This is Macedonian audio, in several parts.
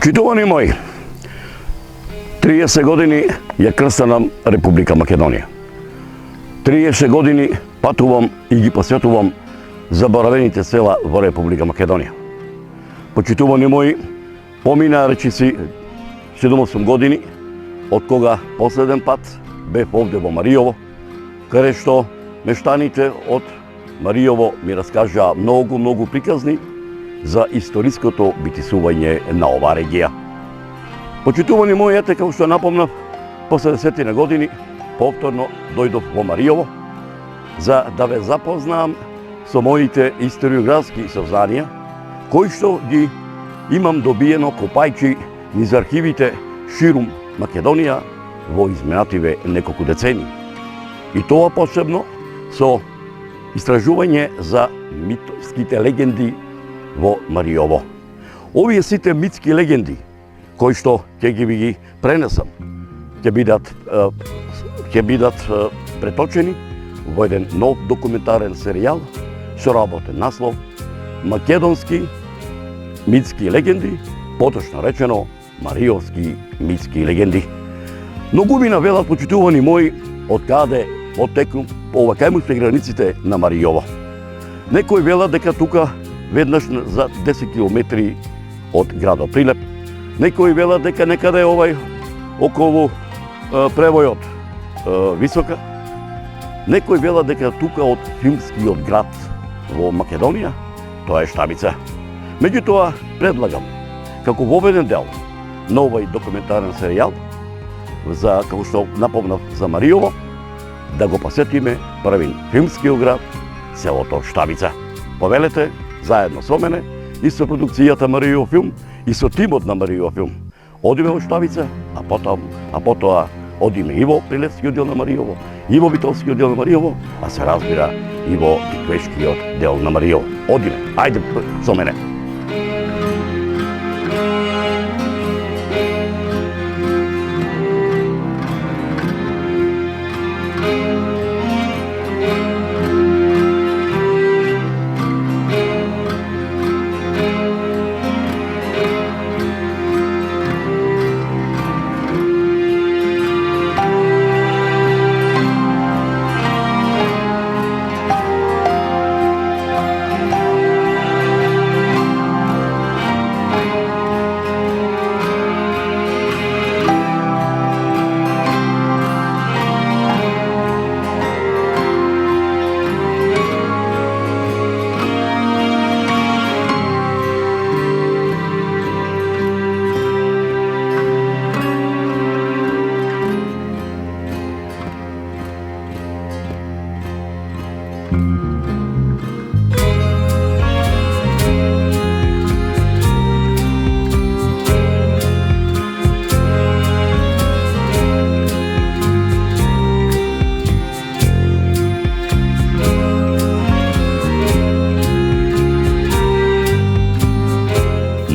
Почитувани мои, 30 години ја крстенам Република Македонија. 30 години патувам и ги посветувам заборавените села во Република Македонија. Почитувани мои, помина речиси 7-8 години од кога последен пат бев овде во Маријово, каде што мештаните од Маријово ми раскажаа многу приказни за историското битисување на оваа регија. Почитувани мои, ете како што напомнав, после 10 години повторно дојдов во Маријово за да ве запознаам со моите историографски сознанија, кои што ги имам добиено копајчи низ архивите ширум Македонија во изминативе неколку децении. И тоа посебно со истражување за митските легенди во Маријово. Овие сите митски легенди, кои што ќе ги пренесам, ќе бидат преточени во еден нов документарен серијал со работен наслов Македонски митски легенди, поточно речено Маријовски митски легенди. Многу ми навелат, почитувани мои, од каде оттекнум по кај се границите на Маријово. Некои велат дека тука веднаш за 10 километри од градот Прилеп. Некои велат дека некаде околу превојот Висока. Некои велат дека тука од филмскиот град во Македонија, тоа е Штабица. Меѓутоа, предлагам, како воведен дел на овој документарен серијал, како што напомнав за Маријово, да го посетиме првин филмскиот град, селото Штабица. Повелете, заедно со мене, и со продукцијата Маријово филм, и со тимот на Маријово филм. Одиме во Штабица, а потоа одиме и во Прилепскиот дел на Маријово, и во Битолскиот дел на Маријово, а се разбира и во Тиквешкиот дел на Маријово. Одиме, ајде со мене.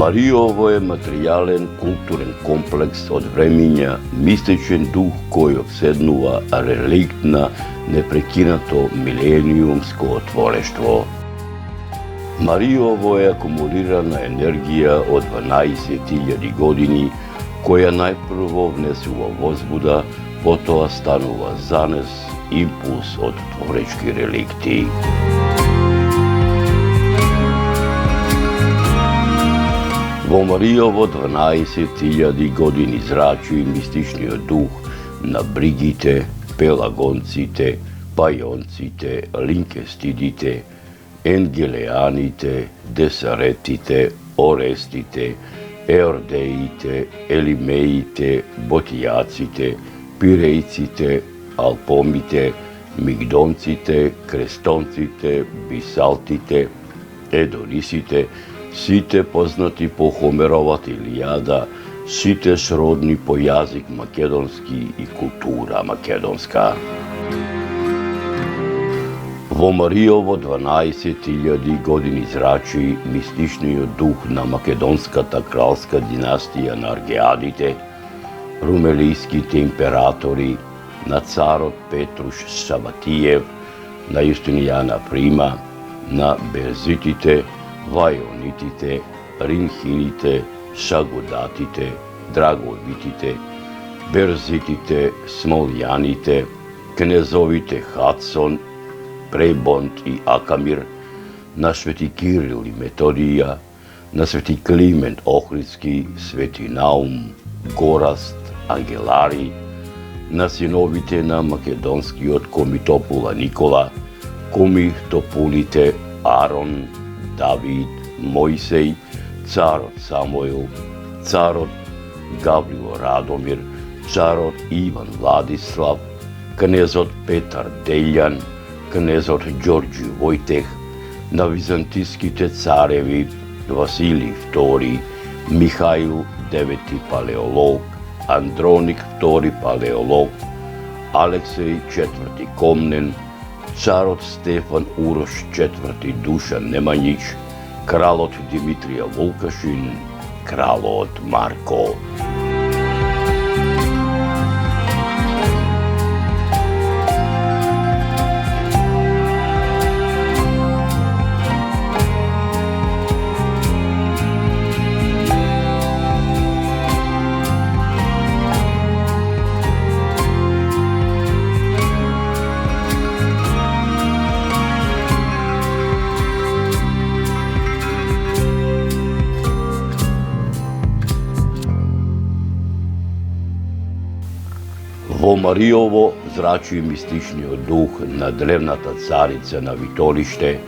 Маријово е материјален културен комплекс од времиња, мистичен дух кој обседнува реликт на непрекинато милениумско творештво. Маријово е акумулирана енергија од 12.000 години, која најпрво внесува возбуда, потоа станува занес, импулс од творечки реликти. Во Маријово 12.000 години зрачи мистичниот дух на бригите, пелагонците, пајонците, линкестидите, енгелеаните, десаретите, орестите, еордеите, елимеите, ботијаците, пирејците, алпомите, мигдонците, крестонците, бисалтите, едонисите, сите познати по Хомеровата Илијада, сите сродни по јазик македонски и култура македонска. Во Маријово 12.000 години зрачи мистичниот дух на македонската кралска династија на Аргеадите, румелијските императори, на царот Петруш Саватиев, на Јустинијана Прима, на Берзитите, Вајонитите, Ринхините, Sagodatite, Dragovitite, Berzitite, Smoljanite, knezovite Hacon, Prebont i Akamir, na sveti Kiril i Metodija, na sveti Kliment Ohridski, sveti Naum, Gorast, Angelari, na sinovite na makedonski od Komitopula Nikola, Komitopulite Aron, David, Mojsej, carot Samuel, carot Gavrilo Radomir, carot Ivan Vladislav, knezot Petar Deljan, knezot Đorđe Vojteh, na vizantijskite carevi Vasilij II, Mihajl IX paleolog, Andronik II paleolog, Aleksej IV Komnen, carot Stefan Uroš IV Dušan Nemanjić, kralot Dimitrija Vulkašin, kralot Marko. Во Мариово зрачи мистичниот дух на древната царица на Витолиште,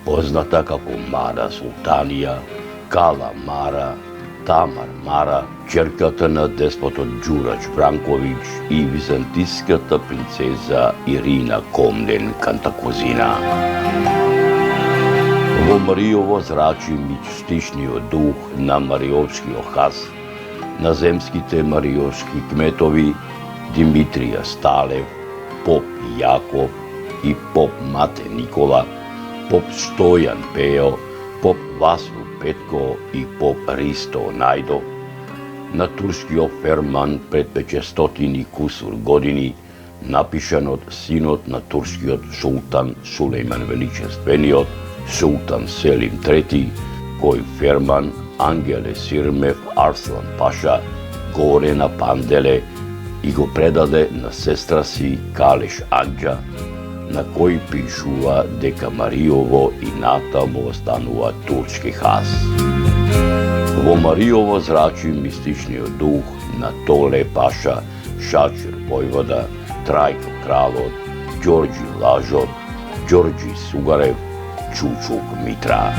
позната како Мара Султанија, Кала Мара, Тамар Мара, черката на деспотот Ѓурач Бранковиќ и византиската принцеза Ирина Комнен Кантакузина. Во Мариово зрачи мистичниот дух на Мариовскиот хас, на земските мариовски кметови Димитрија Сталев, поп Јаков и поп Мате Никола, поп Стојан Пео, поп Васил Петко и поп Ристо Најдо, на турскиот ферман пред 500 кусур години, напишан од синот на турскиот султан Сулејман Величествениот, султан Селим III, кој ферман Ангеле Сирмев Арслан Паша горе на Панделе и го предаде на сестра си Калеш Анџа, на кој пишува дека Мариово и натаму останува турски хас. Во Мариово зрачи мистичниот дух на Толе Паша, Шачир војвода, Трајко кралот, Ѓорѓи Лажот, Ѓорѓи Сугарев, Чучук Митра.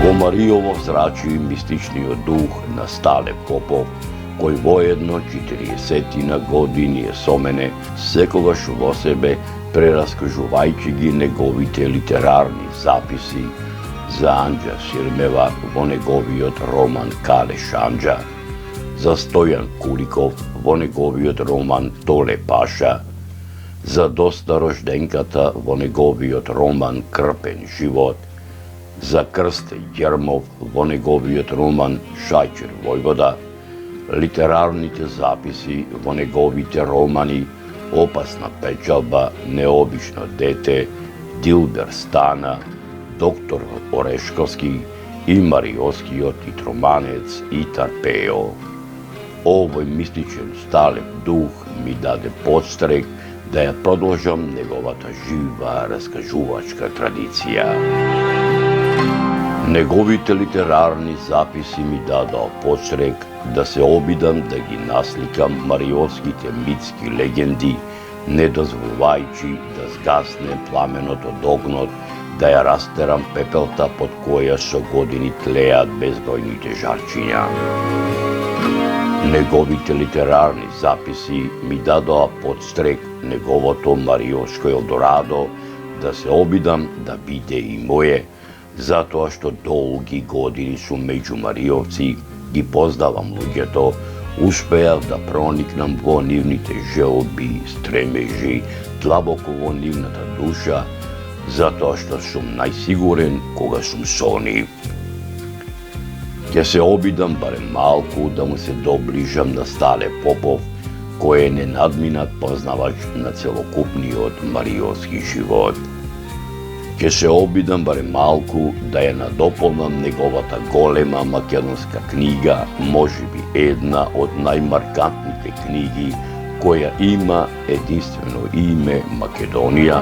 Во Мариово зрачи мистичниот дух на Стале Попов, кој воедно 40 години е со мене, секогаш во себе прераскажувајќи ги неговите литерарни записи за Анџа Сирмева во неговиот роман Калеш Анџа, за Стојан Куликов во неговиот роман Толе Паша, за Доста Рожденката во неговиот роман Крпен живот, за Крсте Ѓермов во неговиот роман Шајчир војвода, литерарните записи во неговите романи Опасна печалба, Необично дете, Дилбер Стана, Доктор Орешковски и Мариовскиот итроманец Итар Пео. Овој мистичен Сталев дух ми даде подстрек да ја продолжам неговата жива раскажувачка традиција. Неговите литерарни записи ми дадоа подстрек да се обидам да ги насликам мариовските митски легенди, не дозволувајќи да згасне пламенот од огнот, да ја растерам пепелта под која со години тлеат безбројните жарчиња. Неговите литерарни записи ми дадоа подстрек неговото мариовско Елдорадо да се обидам да биде и моје, затоа што долги години сум меѓу мариовци, ги познавам луѓето, успеав да проникнам во нивните желби, стремежи, длабоко во нивната душа, затоа што сум најсигурен кога сум со нив. Ќе се обидам барем малку да му се доближам на Стале Попов, кој е ненадминат познавач на целокупниот мариовски живот. Ќе Ке се обидам барем малку да ја надополнам неговата голема македонска книга, можеби една од најмаркантните книги која има единствено име Македонија.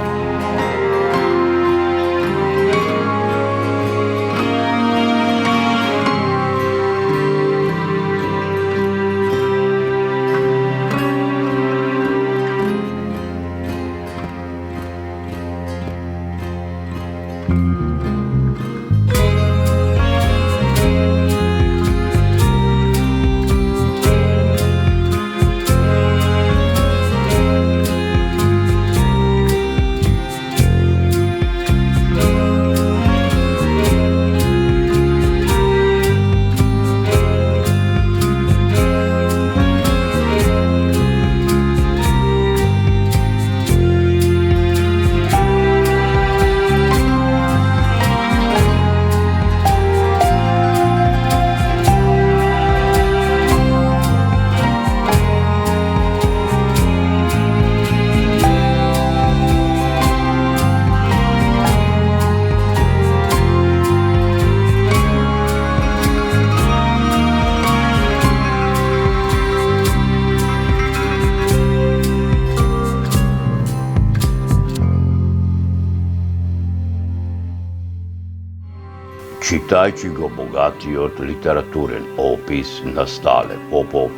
Читајќи го богатиот литературен опис на Стале Попов,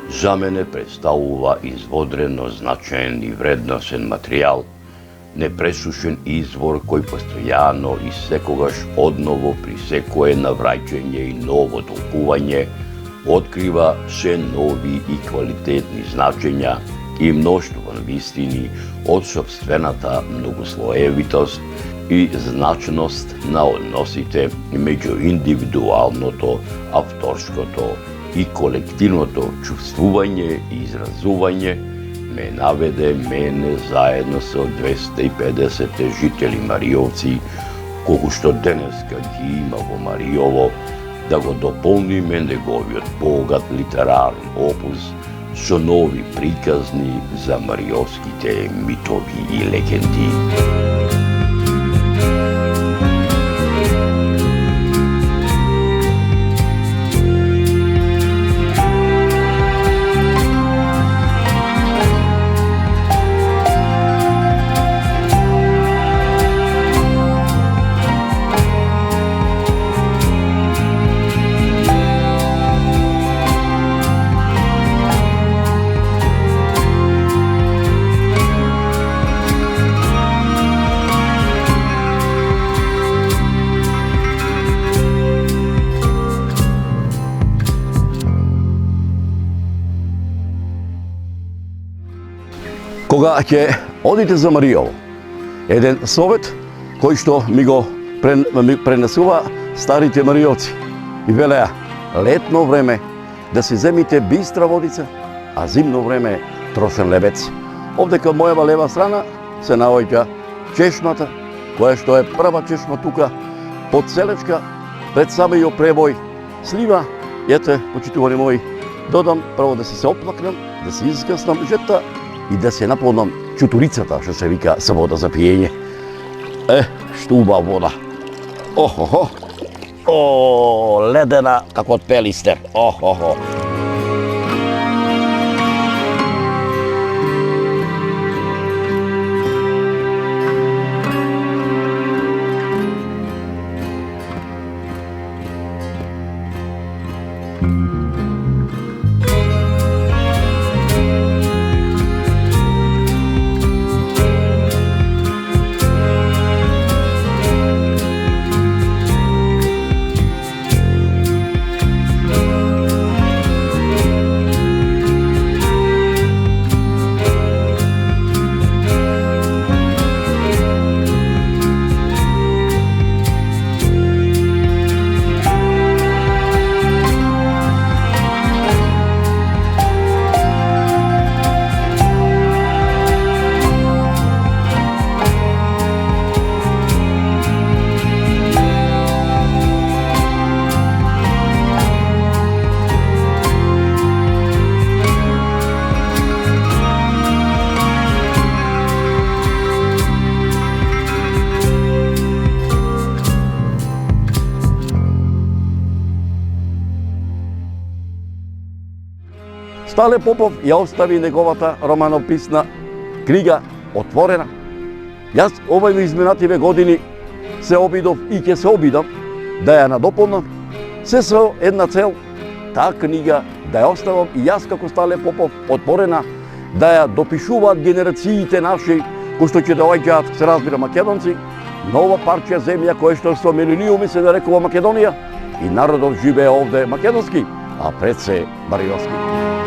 за мене представува изводрено значаен и вредносен материјал, непресушен извор кој постојано и секогаш одново при секое навраќање и ново толкување открива се нови и квалитетни значења и мноштво вистини од сопствената многослоевитост и значност на односите меѓу индивидуалното, авторското и колективното чувствување и изразување ме наведе мене заедно со 250 жители Мариовци, колку што денеска ги има во Мариово, да го дополниме неговиот богат литерарен опус со нови приказни за мариовските митови и легенди. Кога ќе одите за Мариово, еден совет кој што ми го пренесува старите мариовци. И велеа, летно време да си земите бистра водица, а зимно време трошен лебец. Овде кај мојава лева страна се наоѓа чешмата, која што е прва чешма тука, под Селечка, пред самиот пребој, слива, ете, почитувани мои, додам прво да се оплакнам, да се изгаснам жета и да се наполнам чутурицата, што се вика за вода за пиење. Што убава вода. Охо-хо. О, ледена како од пелистер. Охо-хо. Стале Попов ја остави неговата романописна книга отворена. Јас овај изминативе години се обидов и ќе се обидам да ја надополнам, се со една цел, таа книга да ја оставам и јас како Стале Попов отворена, да ја допишуваат генерациите наши, кои што ќе доаѓаат, се разбира, македонци, нова парче земја која што со милениуми се нарекува Македонија и народот живее овде македонски, а пред се мариовски.